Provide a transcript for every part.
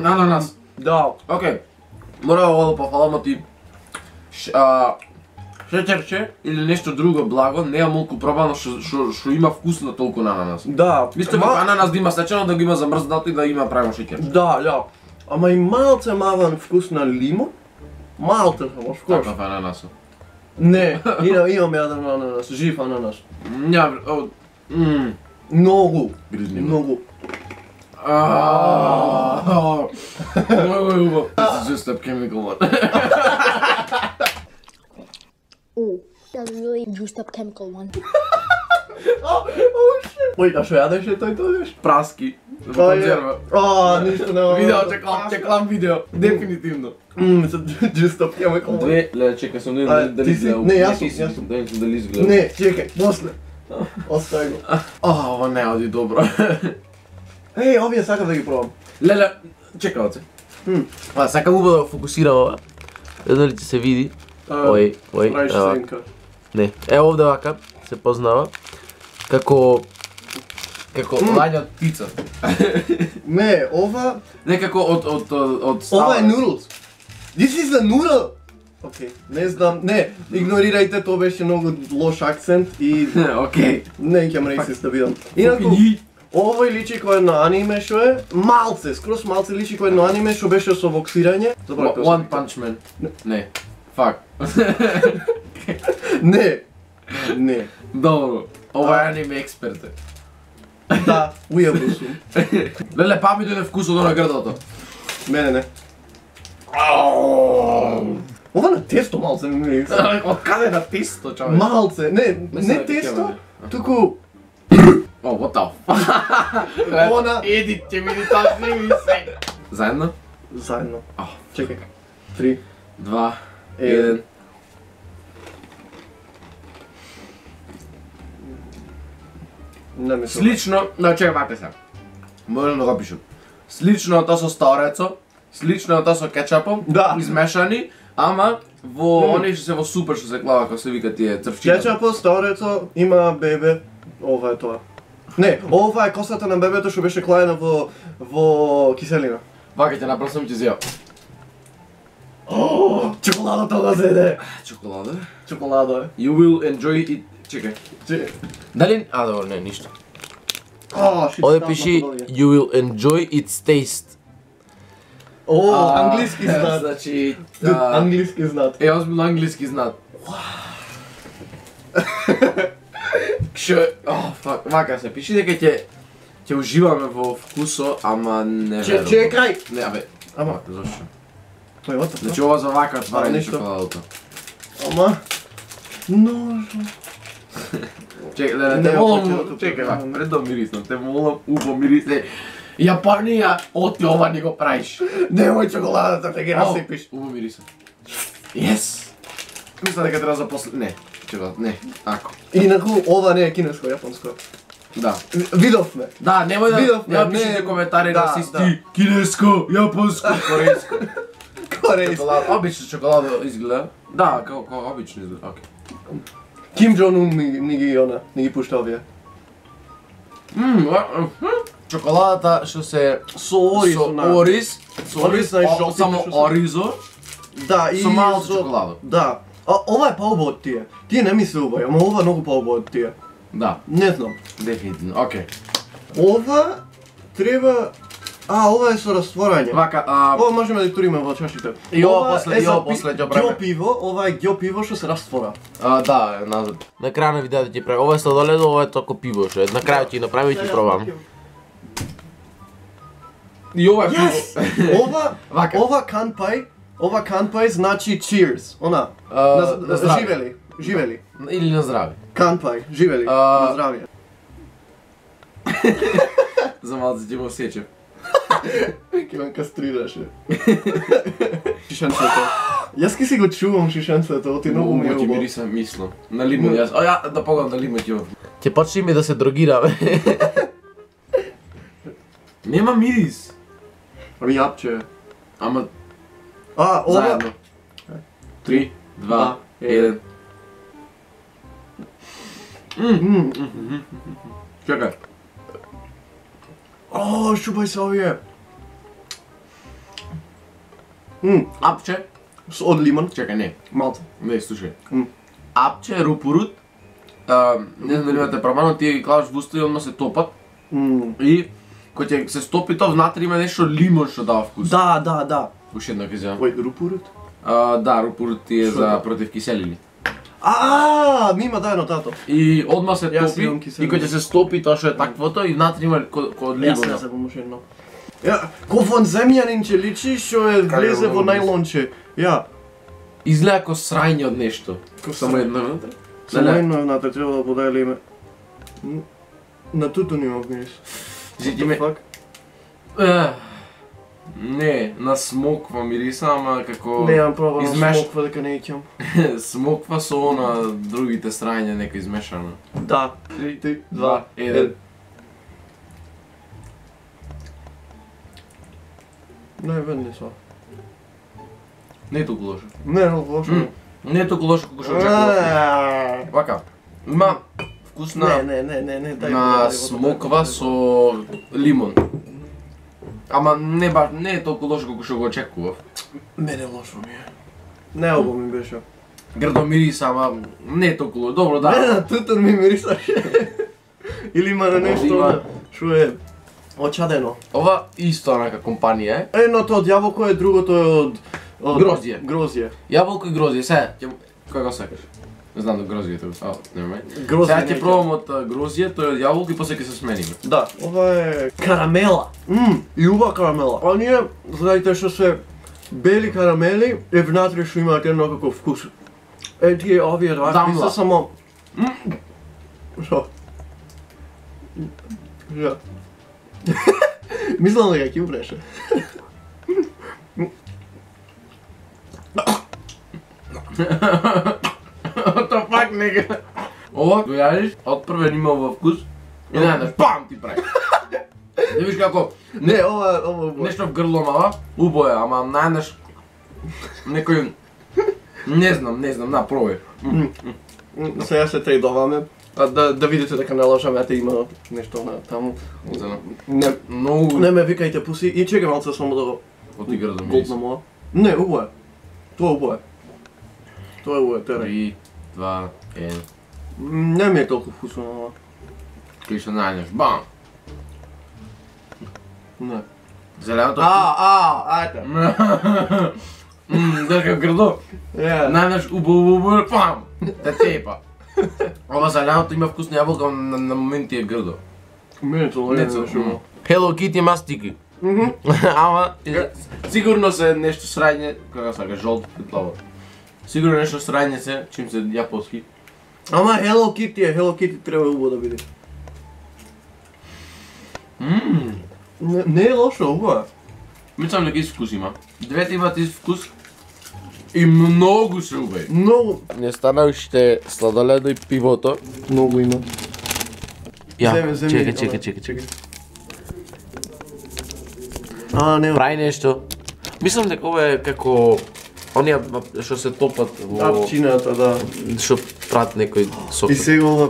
Ананас. Да. Окей. Мора да пофалам ти шеќерче или нешто друго благо, не е малку пробано што има вкус на толку на ананас. Да. Висто како ананас да има сечено, да го има замрзнато и да има правилно шеќер. Да, да. Ама и малце маван вкус на лимон. Малце само, скоро. Таков ананас. Не, имам јаден ананас, жив ананас. Многу. Гризни. Многу. Много е убаво. This is just a chemical one. Ooh, that's really juiced up chemical one. Ой, а што јадеше тој тогаш? Праски. Во конзерва. Ништо нема. Видео, чекам видео. Дефинитивно. Just up chemical one. Две, леле, чекай, сум дали ти си- изгледа. не, јас сум. Дали изгледа. Не, чекај, после. Остави го. Ова не оди добро. Еј, овие сакам да ги пробам. Леле, чекай оце. Сакам убаво да фокусира ова. Дали ќе се види? Ој, Правиш ева. сенка. Не, овде вака се познава како лања од пица. Не, ова... Некако од става. Ова е noodles. This is a noodle! Океј, не знам, не, игнорирајте, тоа беше многу лош акцент и Океј. не ќе рейсист да бидам. Инаку, овој личи кој е на аниме што е, малце, скроз малце личи кој е на аниме што беше со боксирање. One Punch Man. Не. Fuck. Не. Не. Добро. Ова е аниме експерт. Да, ујабу сум. Леле, па ми дојде вкусот на грдото. Мене не. Ова на тесто малце ми мириса. Од каде на тесто, човек? Малце, не тесто, туку... О, what the fuck? Она... Едит ќе види таа сними се. Заедно? Заедно. Чекај. 3, 2, 1. Не ми се. Слично, чекај вака се. Можам да го пишам. Слично тоа со старецо, слично тоа со кетчапом, Да. измешани, ама во оние што се во супер што се клава, како се вика тие црвчиња. Кетчапот, старецо, има бебе. Ова е тоа. Не, ова е косата на бебето што беше клаена во киселина. Вака ќе направам сам ќе зеа. Чоколадата го зеде. Чоколада. Чоколада е. You will enjoy it. Чекај. Дали? Добро, не, ништо. Овде пиши You will enjoy its taste. Англиски знат. Значи, Англиски знат. озбилно англиски знат. Вака се пиши дека ќе уживаме во вкусо, ама не верувам. Чекај. Не, абе. Ама. Зошто? Тој ота. Значи ова за вака отварање ништо. чоколадата. Ама. Ножно. Чекај, леле, Не, те опак молам, ќе чекај, да вака, пред да мириснам, те молам, убаво мирисне. Јапонија, оти ова не го правиш. Немој чоколадата да ги расипиш. Убаво мириса. Yes! Мисля дека треба за после... Не, чекај, не, ако. Инаку ова не е кинеско, јапонско. Да. Видовме. Да, немој Видовме, да не, пишете коментари да, расисти. да. Кинеско, јапонско, корейско. Корейски. Чоколада, обично чоколада изгледа. Да, како обично изгледа. Окей. Ким Джон Ун ни ги пушта овие. Чоколадата што се Со ориз, ориз, Ориз на жолтите само што се- оризо, Да, и со малку чоколада. Да. Ова е поубаво од тие. Тие не ми се убави, ама ова е многу поубаво од тие. Да, Не знам. дефинитивно. Окей. Ова треба... ова е со растворање. Вака, Ова можеме да туриме во чашите. И ова Ова после, е и за ова после ќе правиме. ѓо пиво, ова е ѓо пиво што се раствора. Да, назад. На крај на видеото ќе правам. Ова е сладоледо, ова е токо пиво што е. На крај ќе направам и ќе пробам. И ова е пиво. Ова, ова канпај значи cheers. Она. На здравје. Живели. Или на здравје. Канпај, живели. На здравје. За малце ќе го сечев. Ке ме кастрираше. Шишенцето. Јас ки си го чувам шишенцето, оти многу ми е Ќе убаво. мириса мисло. На лимон јас. Ја да погledam на лимон ќе. Ќе почнеме да се дрогираме. Нема мирис. Ами јапче. Ама Ова... заедно. 3, 2, 1. Чекај. Шубај се овие. Апче. Од лимон. Чекай, не. Малце. Не, слушай. Апче, рупурут. Не знам дали имате правано, тие ги кладаш во уста и одма се топат. И кога ќе се стопи тоа внатре има нешто лимон што дава вкус. Да. Уште едно ќе земам. Ој, рупурут? Да, рупурут ти е за против киселини. Ми има да едно тато. И одма се Јас топи имам и киселина. кога ќе се стопи тоа што е таквото и внатре има код лимон. Јас не се едно. Ко вон земјанинче личи што е влезе во најлонче. Изгледа ко срање од нешто. Само едно внатре. Само едно внатре треба да поделиме. На тутун имам мирис. Зети ме. Не, на смоква мириса, ама како Неам пробано смоква дека не икам. Смоква со она другите срања нека измешано. Да. 3, 2, 1. Не, венди са. Не е толку лошо. Не, лошо. Не е толку лошо како што очекував. Вака. Има вкус на Не, смоква со лимон. Ама не е толку лошо како што го очекував. Мене лошо ми е. Не ово ми беше. Грдо мириса, ама не е толку лошо. Добро, Не, да. на тутун ми мирисаше. Или има на нешто што е очадено. Ова исто онака компанија е. Едното од јаболко е, другото е од Грозје. Грозје. Јаболко и грозје, сега ќе кој го сакаш? Не знам до грозјето. Немај. Грозје. Сега ќе пробам од грозје, тој од јаболко и после ќе се смениме. Да, ова е карамела. И убава карамела. А ние, знаете што се бели карамели, е внатре што имаат едно како вкус. Тие овие ракви се само... Шо? Ja. Мислам дека ќе умреше. What the fuck, nigga? Ова го јадиш, од првен има во вкус и најдеш пам ти прави. Не виж како Не, ова убаво. нешто в грло мала, убаво е, ама најдеш некој не знам, на пробај. Сега се трейдоваме. Да видите дека не лажаме, ете има нешто на таму. Не, Многу не ме викајте пуси и чекај малце само да го отигра да мирис. голтнам ова. Не, убаво е. Тоа убаво е. Тоа е убаво е, терај. 3, 2, 1. Не ми е толку вкусно на ова. Кај што најдеш, бам! Не. Зеленото... ајде. Дека грдо. Најдеш убаво, пам! Те цепа. Ова зеленото има вкус на јаболка, на моменти е грдо. Мене тоа не е нешто. Hello Kitty мастики. Ама, сигурно се нешто срање, како сака, жолто и плаво. Сигурно нешто срање се, чим се јапонски. Ама Hello Kitty е, Hello Kitty треба убаво да биде. Не е лошо, убаво е. Мислам дека вкус има. Двете имаат вкус и многу се убави. Многу. Не стана уште сладоледо и пивото. Многу има. Ја, Земи, чекај. Не. Прави нешто. Мислам дека ова е како оние што се топат во Апчината, да. што прават некој сок. И сега ова...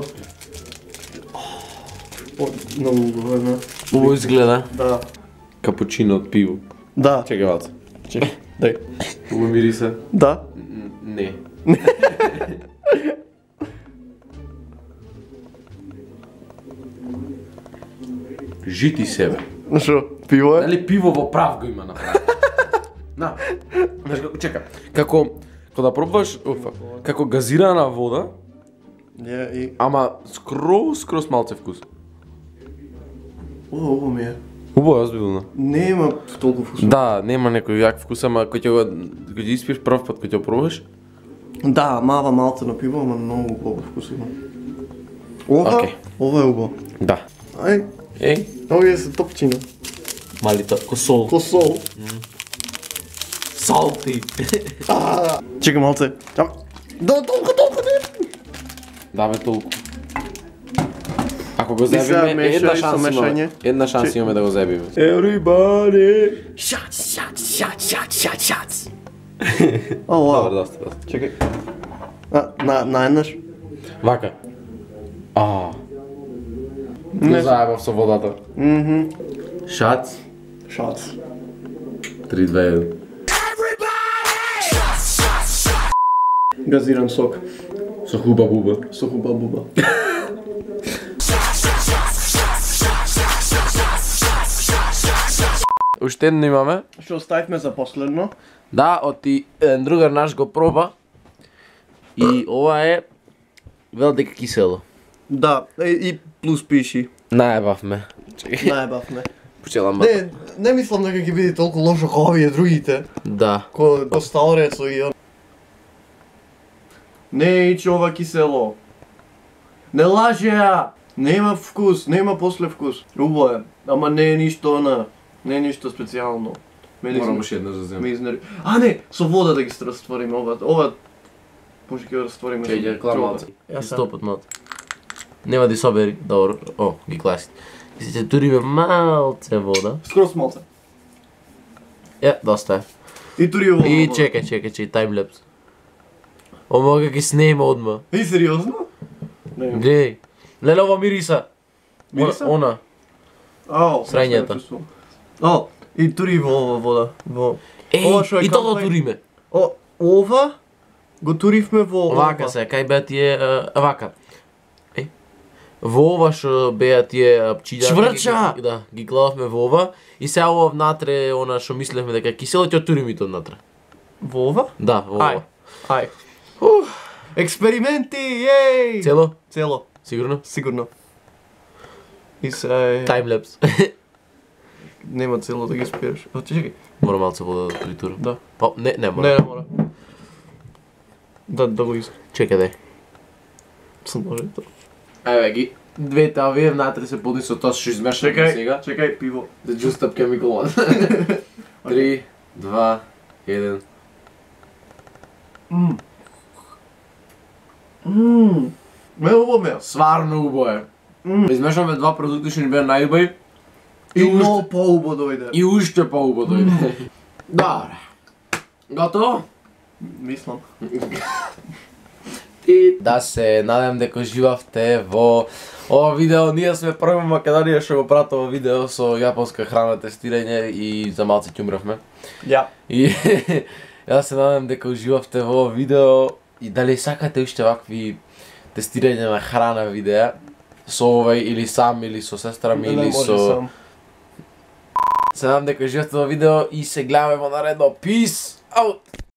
Многу убаво е, Убаво изгледа. Да. Капучино од пиво. Да. Чекај ваца. Чекај, дај. Убаво мириса. Да. Не. Жити себе. Шо, пиво е? Дали пиво во прав го има направено? На. Знаеш како, чека. Како кога да пробаш, како газирана вода, И... ама скроз малце вкус. Ово ми е. Убаво е озбилно. Не има толку вкус. Да, нема некој јак вкус, ама кога ќе испиеш прв пат, кога ќе пробаш, Да, мава малце на пиво, ама многу убаво вкус има. Ова? Окей. Ова е убаво. да. Ај, Еј, овие се топчина. малито, косол. Косол. Салти. Чекай малце. Да, толку не. Да, бе, толку. Ако го сега заебиме, мешај една со шанса имаме. мешање. Една шанса имаме да го заебиме. Everybody. Shots. О, вау. Добро, доста. Чекај. На еднаш. Вака. Не заебав со водата. Шац. Шац. 3, 2, 1. Газиран сок. Со хуба буба. Со хуба буба. Уште едно имаме. Што оставивме за последно? Да, оти еден другар наш го проба. И ова е вел дека кисело. Да, и плюс пиши. Наебавме. Чекај. Наебавме. Почелам бата. Не мислам дека ќе биде толку лошо како овие другите. Да. Ко сталрецо и он. Не иче ова кисело. Не лаже ја! Нема вкус, нема после вкус. Убаво е, ама не е ништо не е ништо специјално. Морам уште едно да земам. Ме изнери. А не, со вода да ги раствориме ова. Може ќе го раствориме. Чеј, ќе клам малце. Ја сам. Стопот малце. Нема да собери, добро. О, ги класи. И се туриме малце вода. Скроз малце. Доста е. И тури вода. И чекај, таймлепс. Ова ги снема одма. И сериозно? Не. Гледај. Леле, ова мириса. Мириса? Она. Ао, Срањата. О, и тури во ова вода. Ова што е И тоа кампај- туриме. Ова го туривме во Вака се, кај беа тие, вака. Во ова што беа тие пчиња. Чврча! Да, ги гледавме во ова. И сега ова внатре, она што мислевме дека е кисело, ќе туриме и тоа внатре. Во ова? Да, во ова. Ај. Експерименти, јеј! Цело? Цело, Сигурно? сигурно. И се... Таймлепс. Нема цело да ги спиеш. Чекај. Мора малце вода да притурам. Да. О, не мора. Не мора. Да го искам. Чекај дај. Сам може тоа. Еве ги. Двете овие внатре се полни со тоа што измешаме сега. Чекај, пиво. The Juiced Up Chemical 1. 3, 2, 1. Ме убаво ме. Сварно убаво е. Измешаме два продукти што ни беа најубави. И многу поубаво дојде. И уште поубаво дојде. Добре. Готово? Мислам. Да се надевам дека уживавте во ова видео. Ние сме прва Македонија што го прати ова видео со јапонска храна тестирање и за малце ќумравме. Ја. И јас се надевам дека уживавте во ова видео и дали сакате уште вакви тестирање на храна видеа со овој или сам или со сестра ми или со... Се надевам дека уживавте во видео и се гледаме во наредно. Peace out!